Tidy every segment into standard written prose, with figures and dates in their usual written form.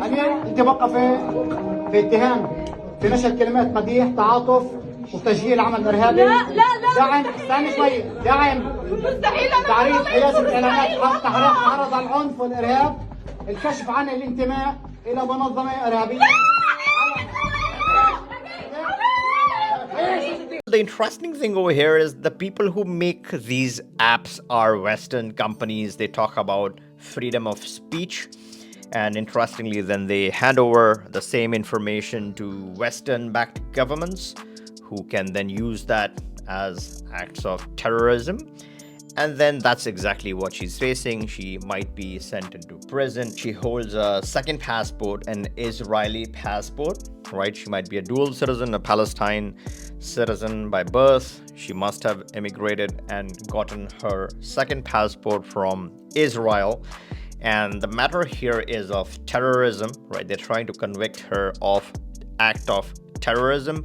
أمير أنت موقفة في اتهام في نشر كلمات مديح تعاطف وتشجيع عمل إرهابي. لا دعم استنى شوي دعم مستحيل أنا تعريف حيازة إعلانات تعرض على العنف والإرهاب، الكشف عن الانتماء إلى منظمة إرهابية. The interesting thing over here is the people who make these apps are Western companies. They talk about freedom of speech. And interestingly, then they hand over the same information to Western-backed governments who can then use that as acts of terrorism. And then that's exactly what she's facing. She might be sent into prison. She holds a second passport, an Israeli passport, right? She might be a dual citizen, a Palestine citizen by birth. She must have immigrated and gotten her second passport from Israel. And the matter here is of terrorism, right? They're trying to convict her of act of terrorism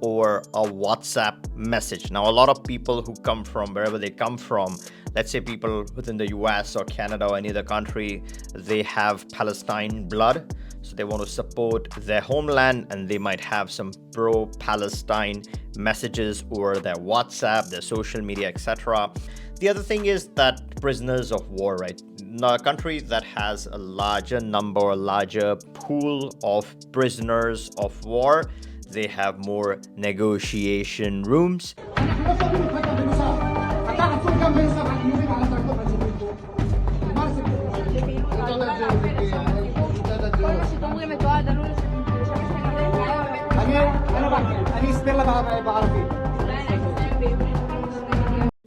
or a WhatsApp message. Now, a lot of people who come from wherever they come from, let's say people within the US or Canada or any other country, they have Palestine blood. So they want to support their homeland and they might have some pro-Palestine messages over their WhatsApp, their social media, etc. The other thing is that prisoners of war, right? A country that has a larger number, a larger pool of prisoners of war, they have more negotiation rooms.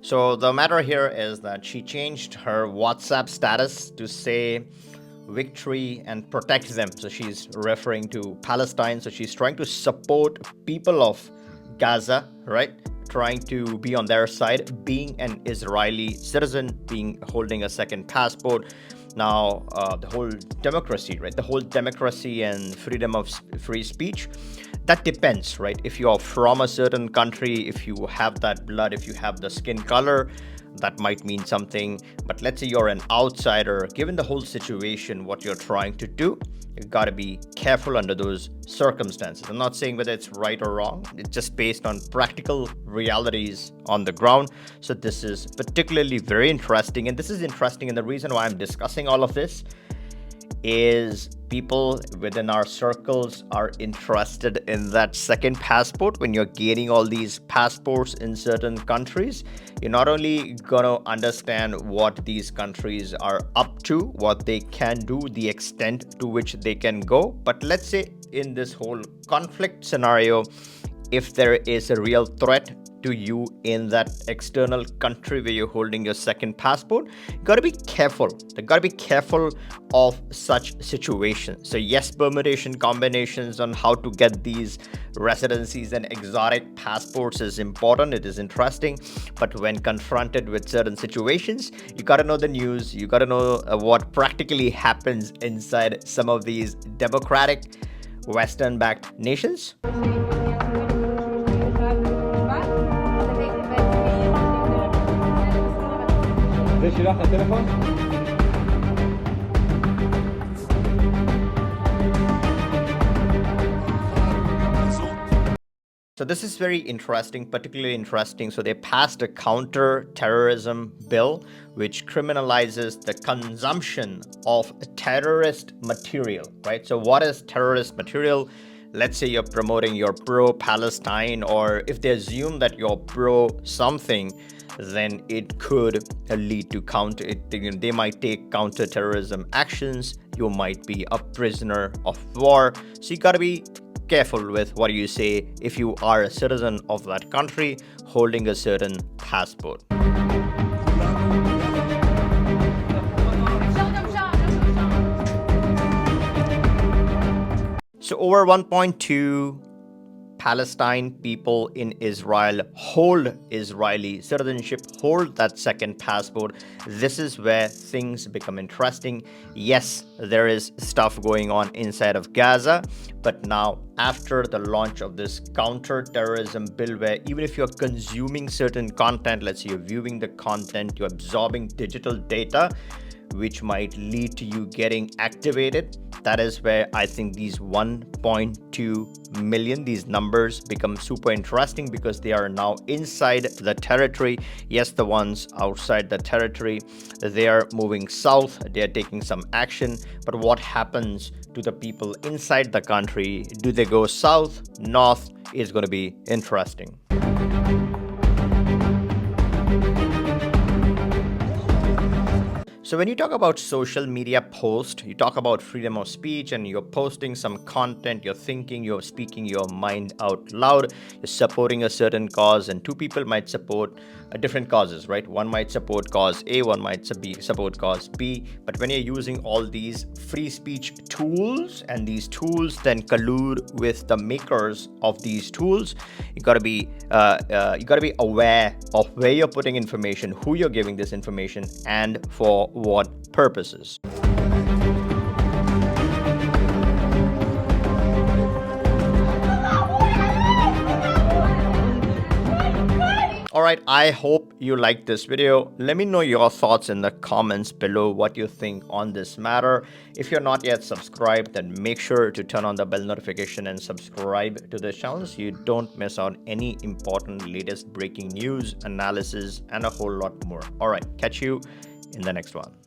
So the matter here is that she changed her WhatsApp status to say victory and protect them. So she's referring to Palestine. So she's trying to support people of Gaza, right? Trying to be on their side, being an Israeli citizen, holding a second passport. Now, the whole democracy, right? The whole democracy and freedom of free speech, that depends, right? If you are from a certain country, if you have that blood, if you have the skin color, that might mean something. But let's say you're an outsider, given the whole situation, what you're trying to do, you've got to be careful under those circumstances. I'm not saying whether it's right or wrong. It's just based on practical realities on the ground. So this is particularly very interesting. And this is interesting. And the reason why I'm discussing all of this is people within our circles are interested in that second passport. When you're gaining all these passports in certain countries, you're not only going to understand what these countries are up to, what they can do, the extent to which they can go. But let's say in this whole conflict scenario, if there is a real threat to you in that external country where you're holding your second passport, you got to be careful. You got to be careful of such situations. So yes, permutation combinations on how to get these residencies and exotic passports is important. It is interesting. But when confronted with certain situations, you got to know the news. You got to know what practically happens inside some of these democratic Western-backed nations. So this is very interesting, particularly interesting. So they passed a counter-terrorism bill which criminalizes the consumption of terrorist material, right? So what is terrorist material? Let's say you're promoting your pro-Palestine, or if they assume that you're pro-something, then it could lead to they might take counter-terrorism actions. You might be a prisoner of war. So you got to be careful with what you say if you are a citizen of that country holding a certain passport. So over 1.2 Palestine people in Israel hold Israeli citizenship, hold that second passport. This is where things become interesting. Yes, there is stuff going on inside of Gaza, but now after the launch of this counter-terrorism bill, where even if you're consuming certain content, let's say you're viewing the content, you're absorbing digital data, which might lead to you getting activated. That is where I think these 1.2 million, these numbers become super interesting, because they are now inside the territory. Yes, the ones outside the territory, they are moving south, they are taking some action. But what happens to the people inside the country? Do they go south, north? Is going to be interesting. So when you talk about social media post, you talk about freedom of speech, and you're posting some content, you're thinking, you're speaking your mind out loud, you're supporting a certain cause, and two people might support different causes, right? One might support cause A, one might support cause B. But when you're using all these free speech tools, and these tools then collude with the makers of these tools, you gotta be aware of where you're putting information, who you're giving this information, and for what purposes. Alright, I hope you liked this video. Let me know your thoughts in the comments below, what you think on this matter. If you're not yet subscribed, then make sure to turn on the bell notification and subscribe to this channel so you don't miss out any important latest breaking news, analysis, and a whole lot more. Alright, catch you in the next one.